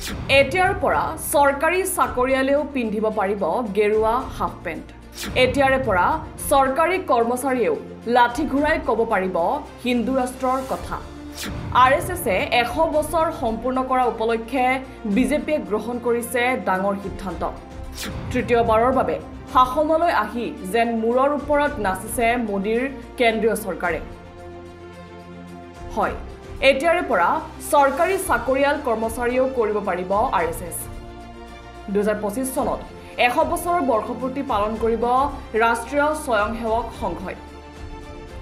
এতিয়াৰ পৰা চৰকাৰী চাকৰিয়ালেও পিন্ধিব পাৰিব গেৰুৱা হাফ পেণ্ট। এতিয়াৰে পৰা চৰকাৰী কৰ্মচাৰীয়েও লাঠি ঘূৰাই ক'ব পাৰিব হিন্দু ৰাষ্ট্ৰৰ কথা। RSSে 100 বছৰ সম্পূৰ্ণ কৰা উপলক্ষে বিজেপিয়ে গ্ৰহণ কৰিছে ডাঙৰ সিদ্ধান্ত। তৃতীয়বাৰৰ বাবে শাসনলৈ আহি যেন মূৰৰ ওপৰত নাচিছে মোদীৰ কেন্দ্ৰীয় চৰকাৰে। হয়, এতিয়াৰে পৰা চৰকাৰী চাকৰিয়াল কৰ্মচাৰীয়েও কৰিব পাৰিব RSS। 2025 চনত 100 বছৰৰ বৰ্ষপূৰ্তি পালন কৰিব ৰাষ্ট্ৰীয় স্বয়ংসেৱক সংঘই।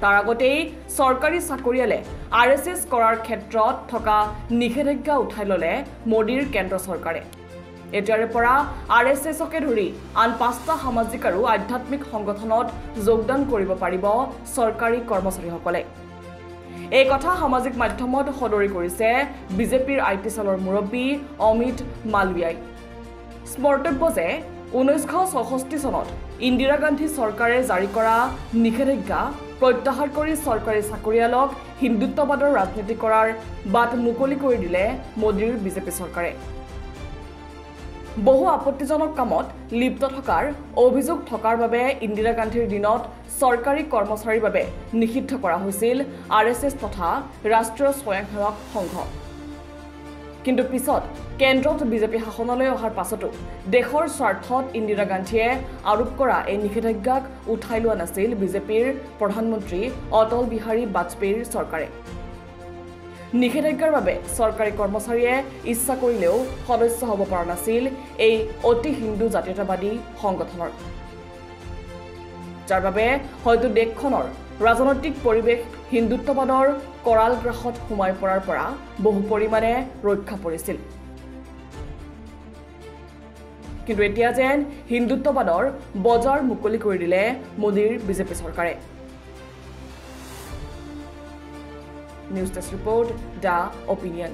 তাৰ আগতেই চৰকাৰী চাকৰিয়ালে RSS কৰাৰ ক্ষেত্ৰত থকা নিষেধাজ্ঞা উঠাই ল'লে মোদীৰ কেন্দ্ৰ চৰকাৰে। এতিয়াৰে পৰা RSSকে ধৰি আন 5টা সামাজিক আৰু আধ্যাত্মিক সংগঠনত যোগদান কৰিব পাৰিব চৰকাৰী কৰ্মচাৰীসকলে। এই কথা সামাজিক মাধ্যমত সদৰি কৰিছে বিজেপিৰ IT চেলৰ মুৰব্বী অমিত মালৱিয়াই। স্মৰ্তব্য যে 1966 চনত ইন্দিৰা গান্ধী চৰকাৰে জাৰি কৰা নিষেধাজ্ঞা প্ৰত্যাহাৰ কৰি চৰকাৰী চাকৰিয়ালক হিন্দুত্ববাদৰ ৰাজনীতি কৰাৰ বাট মুকলি কৰি দিলে মোদীৰ বিজেপি চৰকাৰে। বহু আপত্তিজনক কামত লিপ্ত থকাৰ অভিযোগ থকাৰ বাবে ইন্দিৰা গান্ধীৰ দিনত চৰকাৰী কৰ্মচাৰীৰ বাবে নিষিদ্ধ কৰা হৈছিল RSS তথা ৰাষ্ট্ৰীয় স্বয়ংসেৱক সংঘ। কিন্তু পিছত কেন্দ্ৰত বিজেপি শাসনলৈ অহাৰ পাছতো দেশৰ স্বাৰ্থত ইন্দিৰা গান্ধীয়ে আৰোপ কৰা এই নিষেধাজ্ঞাক উঠাই লোৱা নাছিল বিজেপিৰ প্ৰধানমন্ত্ৰী অটল বিহাৰী বাজপেয়ীৰ চৰকাৰে। নিষেধাজ্ঞাৰ বাবে চৰকাৰী কৰ্মচাৰীয়ে ইচ্ছা কৰিলেও সদস্য হ'ব পৰা নাছিল এই অতি হিন্দু জাতীয়তাবাদী সংগঠনৰ, যাৰ বাবে হয়তো দেশখনৰ ৰাজনৈতিক পৰিৱেশ হিন্দুত্ববাদৰ কৰাল গ্ৰাসত সোমাই পৰাৰ পৰা বহু পৰিমাণে ৰক্ষা পৰিছিল। কিন্তু এতিয়া যেন হিন্দুত্ববাদৰ বজাৰ মুকলি কৰি দিলে মোদীৰ বিজেপি চৰকাৰে। News desk report, the opinion.